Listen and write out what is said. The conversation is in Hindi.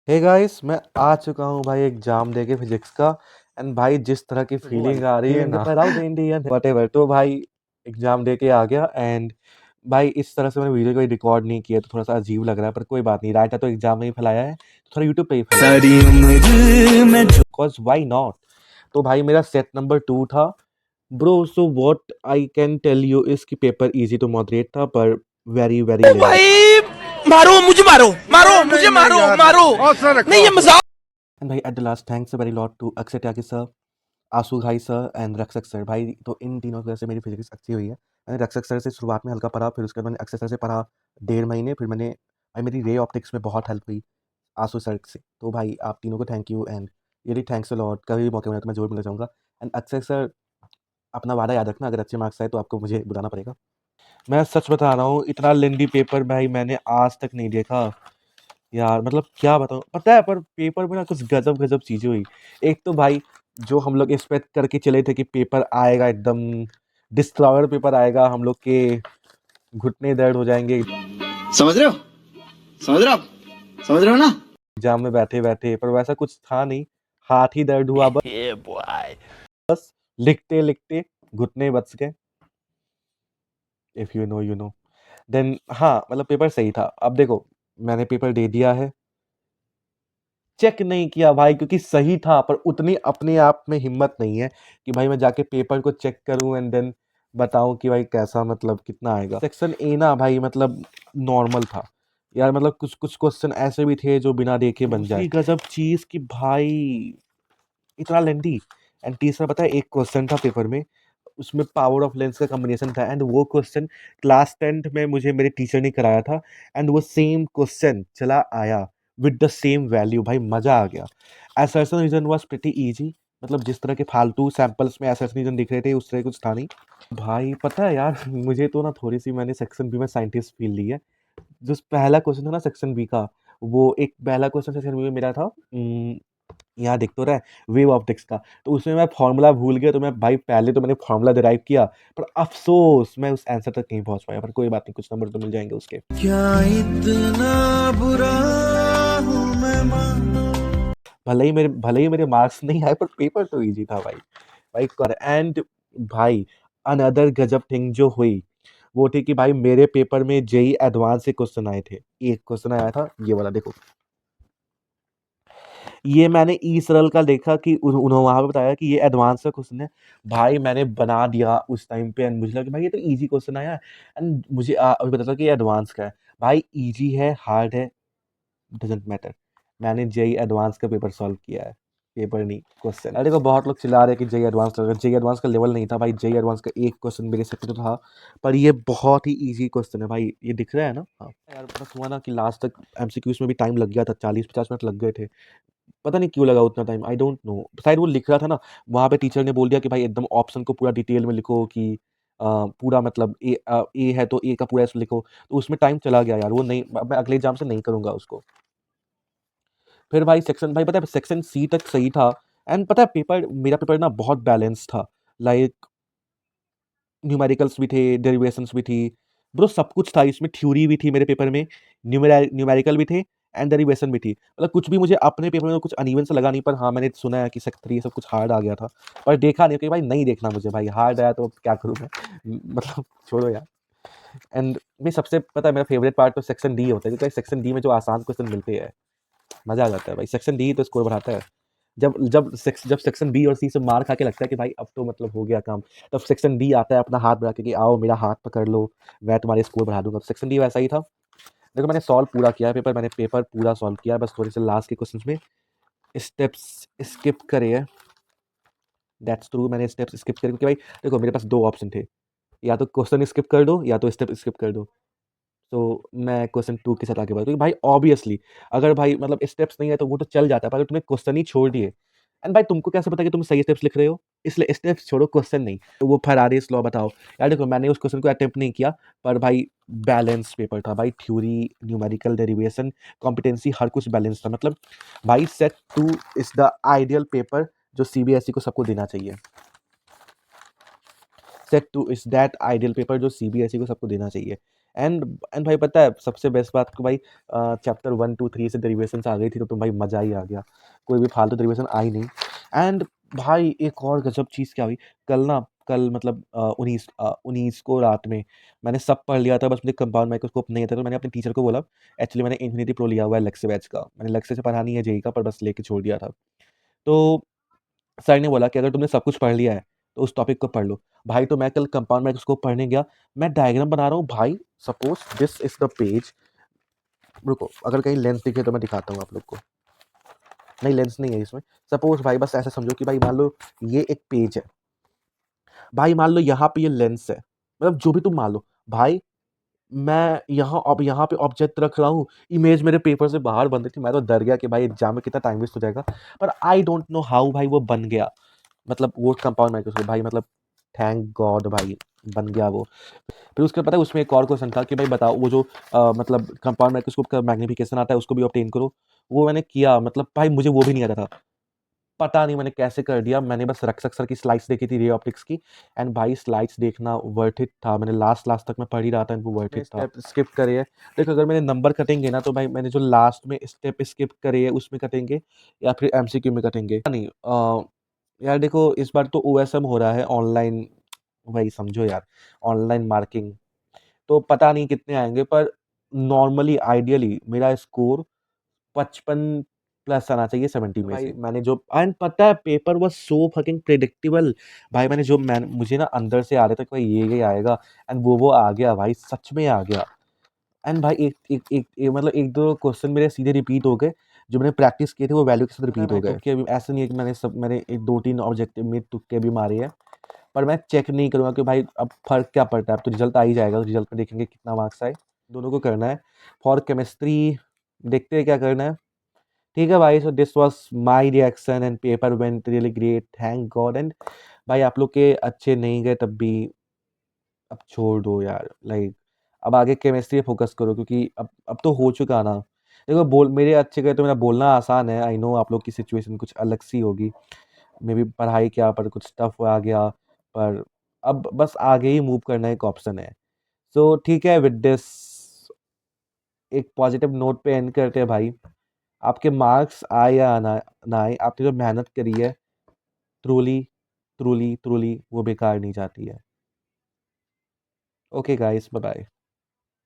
हे गाइस, मैं आ चुका हूँ भाई एग्जाम दे के फिजिक्स का। एंड भाई जिस तरह की फीलिंग आ रही है ना, प्राउड इंडियन व्हाटएवर, तो भाई एग्जाम दे के आ गया। एंड भाई इस तरह से मैंने वीडियो कोई रिकॉर्ड नहीं किया तो थोड़ा सा अजीब लग रहा है, पर कोई बात नहीं। राइट तो एग्जाम में ही फैलाया है, तो थोड़ा यूट्यूब पे ही फैलाया, बिकॉज वाई नॉट। तो भाई मेरा सेट नंबर 2 था bro. So what I can tell you is कि पेपर इजी टू मॉडरेट था, पर वेरी वेरी भाई मारो मुझे मारो नहीं ये मजाक। एंड भाई at the last thanks very lot to Akshay Tyagi sir, आंसू भाई सर एंड रक्षक सर। भाई तो इन तीनों की वजह से मेरी फिजिक्स अच्छी हुई है। मैंने रक्षक सर से शुरुआत में हल्का पढ़ा, फिर उसके बाद मैंने अक्षय सर से पढ़ा 1.5 महीने, फिर मैंने भाई मेरी रे ऑप्टिक्स में बहुत हेल्प हुई आंसू सर से। तो भाई आप तीनों को thank you and really thanks a lot. कभी भी मौके मिला तो मैं जरूर मिलना चाहूँगा। एंड अक्षय सर, अपना वादा याद रखना, अगर अच्छे मार्क्स आए तो आपको मुझे बुलाना पड़ेगा। मैं सच बता रहा हूँ, इतना लेंदी पेपर भाई मैंने आज तक नहीं देखा यार। मतलब क्या बताऊँ, पता है पर पेपर में ना कुछ गजब गजब चीज़ें हुई। एक तो भाई जो हम लोग एक्सपेक्ट करके चले थे कि पेपर आएगा एकदम डिस्ट्रॉयर पेपर आएगा, हम लोग के घुटने दर्द हो जाएंगे समझ रहे हो समझ रहे हो ना। एग्जाम में बैठे बैठे, पर वैसा कुछ था नहीं। हाथ ही दर्द हुआ बस, लिखते लिखते घुटने बच गए। If you know you know. Then हाँ, मतलब पेपर सही था। अब देखो, मैंने पेपर दे दिया है, चेक नहीं किया भाई क्योंकि सही था, पर उतनी अपने आप में हिम्मत नहीं है कि भाई मैं जाके पेपर को चेक करूं एंड देन बताऊं कि भाई कैसा, मतलब कितना आएगा। सेक्शन ए ना भाई मतलब नॉर्मल था यार, मतलब कुछ कुछ क्वेश्चन ऐसे भी थे जो बिना देखे बन जाए। गजब चीज कि भाई इतना लेंदी। एंड तीसरा पता है, एक क्वेश्चन था पेपर में, उसमें पावर ऑफ लेंस का कॉम्बिनेशन था। एंड वो क्वेश्चन क्लास 10th में मुझे मेरे टीचर ने कराया था, एंड वो सेम क्वेश्चन चला आया विद द सेम वैल्यू। भाई मजा आ गया। Assertion reason was pretty easy, मतलब जिस तरह के फालतू सैंपल्स में असर्शन रीजन दिख रहे थे उस तरह कुछ था नहीं। भाई पता है यार मुझे तो ना थोड़ी सी, मैंने सेक्शन बी में साइंटिस्ट फील ली है। जो पहला क्वेश्चन था ना सेक्शन बी का, वो एक पहला क्वेश्चन सेक्शन बी में मेरा था, यहाँ दिख तो रहा है वेव ऑप्टिक्स का, तो उसमें मैं फार्मूला भूल गया। तो मैं भाई पहले तो मैंने फार्मूला डिराइव किया, पर अफसोस मैं उस आंसर तक नहीं पहुंच पाया। पर कोई बात नहीं, कुछ नंबर तो मिल जाएंगे उसके। क्या इतना बुरा हूँ मैं भले ही मेरे मार्क्स नहीं आए, पर पेपर तो इजी था भाई। भाई कर एंड भाई अनदर गजब थिंग जो हुई वो थी कि भाई मेरे पेपर में जेई एडवांस से क्वेश्चन आए थे। एक क्वेश्चन आया था ये वाला, देखो ये मैंने ई सरल का देखा कि उन्होंने वहां पे बताया कि ये एडवांस का क्वेश्चन है। भाई मैंने बना दिया उस टाइम पे, एंड मुझे लगा कि भाई ये तो इजी क्वेश्चन आया है। एंड मुझे अभी पता चला कि ये एडवांस का है। भाई इजी है हार्ड है डजेंट मैटर, मैंने जेई एडवांस का पेपर सॉल्व किया है, पेपर नहीं क्वेश्चन। अरे देखो बहुत लोग चिल्ला रहे हैं कि जेई एडवांस का, जेई एडवांस का लेवल नहीं था भाई। जेई एडवांस का एक क्वेश्चन मेरे से तो था, पर ये बहुत ही इजी क्वेश्चन है भाई। ये दिख रहा है ना। हाँ यार, बस हुआ ना कि लास्ट तक एमसीक्यूज में भी टाइम लग गया था, 40-50 मिनट लग गए थे। पता नहीं क्यों लगा उतना टाइम, आई डोंट नो। शायद वो लिख रहा था ना, वहाँ पे टीचर ने बोल दिया कि भाई एकदम ऑप्शन को पूरा डिटेल में लिखो कि पूरा मतलब ए है तो ए का पूरा ऐसे लिखो। तो उसमें टाइम चला गया यार, वो नहीं, अब मैं अगले एग्जाम से नहीं करूंगा उसको। फिर भाई सेक्शन, भाई पता है सेक्शन सी तक सही था। एंड पता है पेपर, मेरा पेपर ना बहुत बैलेंस था। लाइक न्यूमेरिकल्स भी थे, डेरिवेशंस भी थी, ब्रो सब कुछ था इसमें। थ्योरी भी थी मेरे पेपर में, न्यूमेरिकल भी थे, एंड डेरिवेशन भी थी। मतलब कुछ भी मुझे अपने पेपर में तो कुछ अनइवन सा लगा नहीं। पर हाँ मैंने सुना है कि सेक्टर 3 सब कुछ हार्ड आ गया था, पर देखा नहीं कि भाई नहीं देखना मुझे। भाई हार्ड आया तो क्या करूँ मैं मतलब छोड़ो यार। एंड मैं सबसे पता है मेरा फेवरेट पार्ट तो सेक्शन डी होता है, क्योंकि सेक्शन डी में जो आसान क्वेश्चन मिलते हैं मजा आ जाता है भाई। सेक्शन डी तो स्कोर बढ़ाता है। जब सेक्शन बी और सी से मार खा के लगता है कि भाई अब तो मतलब हो गया काम, तब सेक्शन डी आता है अपना हाथ बढ़ा के कि आओ मेरा हाथ पकड़ लो, मैं तुम्हारे स्कोर बढ़ा दूंगा। सेक्शन डी वैसा ही था। देखो मैंने सॉल्व पूरा किया है पेपर, मैंने पेपर पूरा सॉल्व किया है, बस थोड़े से लास्ट के क्वेश्चंस में स्टेप्स स्किप करे है। दैट्स ट्रू, मैंने स्टेप्स स्किप करे क्योंकि भाई देखो मेरे पास दो ऑप्शन थे, या तो क्वेश्चन स्किप कर दो या तो स्टेप स्किप कर दो। तो मैं क्वेश्चन 2 के साथ आगे बढ़ा, क्योंकि भाई ऑब्वियसली अगर भाई मतलब स्टेप्स नहीं है तो वो तो चल जाता है, पर अगर तुमने क्वेश्चन ही छोड़ दिए, एंड भाई तुमको कैसे पता कि तुम सही स्टेप्स लिख रहे हो, इसलिए स्टेप्स छोड़ो क्वेश्चन नहीं। तो वो फरारीस लॉ बताओ यार। देखो मैंने उस क्वेश्चन को अटेम्प्ट नहीं किया, पर भाई बैलेंस पेपर था भाई। थ्योरी, न्यूमेरिकल, डेरिवेशन, कॉम्पिटेंसी हर कुछ बैलेंस था। मतलब भाई set 2 is the ideal paper जो सीबीएसई को सबको देना चाहिए। Set 2 is that ideal paper जो सीबीएसई को सबको देना चाहिए। एंड एंड भाई पता है सबसे बेस्ट बात को भाई, चैप्टर 1, 2, 3 से डेरिवेशंस आ गई थी तो भाई मज़ा ही आ गया। कोई भी फालतू डेरिवेशन आई नहीं। एंड भाई एक और गज़ब चीज़ क्या हुई, कल मतलब 19 को रात में मैंने सब पढ़ लिया था, बस मुझे कंपाउंड माइक्रोस्कोप नहीं आता, तो मैंने अपने टीचर को बोला, एक्चुअली मैंने इन्फिनिटी प्रो लिया हुआ है लेक्से बैच का, मैंने लेक्से से पढ़ा नहीं है जेईई का, पर बस लेके छोड़ दिया था। तो सर ने बोला कि अगर तुमने सब कुछ पढ़ लिया है तो उस टॉपिक को पढ़ लो। भाई तो मैं कल कंपाउंड माइक्रोस्कोप पढ़ने गया, मैं डायग्राम बना रहा हूँ भाई, suppose this is the page, रुको अगर कहीं लेंस दिखे तो मैं दिखाता हूँ आप लोग को, नहीं लेंस नहीं है इसमें, सपोज भाई बस ऐसा समझो कि भाई मान लो ये एक पेज है, भाई मान लो यहाँ पे ये लेंस है, मतलब जो भी तुम मान लो भाई, मैं यहाँ अब यहाँ पे ऑब्जेक्ट रख रहा हूँ, इमेज मेरे पेपर से बाहर बन रही थी, मैं तो डर गया कि भाई एग्जाम में कितना टाइम वेस्ट हो जाएगा, पर आई डोंट नो हाउ भाई वो बन गया, मतलब वो कंपाउंड माइक्रोस्कोप भाई, मतलब थैंक गॉड भाई बन गया वो। फिर उसके पता है उसमें एक और क्वेश्चन था कि भाई बताओ वो जो मतलब कंपाउंड माइक्रोस्कोप का मैग्नीफिकेशन आता है उसको भी ऑब्टेन करो, वो मैंने किया, मतलब भाई मुझे वो भी नहीं आता था, पता नहीं मैंने कैसे कर दिया, मैंने बस रक्षक सर की स्लाइड्स देखी थी रे ऑप्टिक्स की, एंड भाई स्लाइड्स देखना वर्थ इट था, मैंने लास्ट लास्ट तक मैं पढ़ ही रहा था, एंड वो वर्थ इट था। स्टेप स्किप करे है, देखो अगर मैंने नंबर कटेंगे ना तो भाई मैंने जो लास्ट में स्टेप स्किप करे है उसमें कटेंगे या फिर एमसीक्यू में कटेंगे, नहीं यार देखो इस बार तो ओएसएम हो रहा है ऑनलाइन, भाई समझो यार ऑनलाइन मार्किंग, तो पता नहीं कितने आएंगे, पर नॉर्मली आइडियली मेरा स्कोर 55 प्लस आना चाहिए 70 में से। मैंने जो एंड पता है paper was so fucking predictable, भाई मैंने जो मैं मुझे ना अंदर से आ रहा था कि भाई ये आएगा, एंड वो आ गया भाई, सच में आ गया। एंड भाई मतलब एक दो क्वेश्चन मेरे सीधे रिपीट हो गए, जो मैंने प्रैक्टिस किए थे वो वैल्यू के साथ रिपीट हो गए। तुक्के भी ऐसा नहीं है कि मैंने एक दो तीन ऑब्जेक्टिव में तुक्के भी मारे हैं, पर मैं चेक नहीं करूँगा कि भाई अब फर्क क्या पड़ता है, अब तो रिजल्ट आ ही जाएगा, तो रिजल्ट पे देखेंगे कितना मार्क्स आए, दोनों को करना है। फॉर केमिस्ट्री देखते हैं क्या करना है। ठीक है भाई, so this was my reaction and paper went really great, thank God. And भाई आप लोग के अच्छे नहीं गए तब भी अब छोड़ दो यार, लाइक अब आगे केमिस्ट्री पे फोकस करो, क्योंकि अब तो हो चुका ना, देखो बोल मेरे अच्छे गए तो मेरा बोलना आसान है, आई नो आप लोग की सिचुएशन कुछ अलग सी होगी, मे बी पढ़ाई क्या पर कुछ टफ आ गया, पर अब बस आगे ही मूव करना एक ऑप्शन है। सो ठीक है, विद दिस एक पॉजिटिव नोट पे एंड करते हैं भाई, आपके मार्क्स आए या ना आए, आपने जो मेहनत करी है ट्रूली ट्रूली ट्रूली वो बेकार नहीं जाती है। Okay guys, bye bye.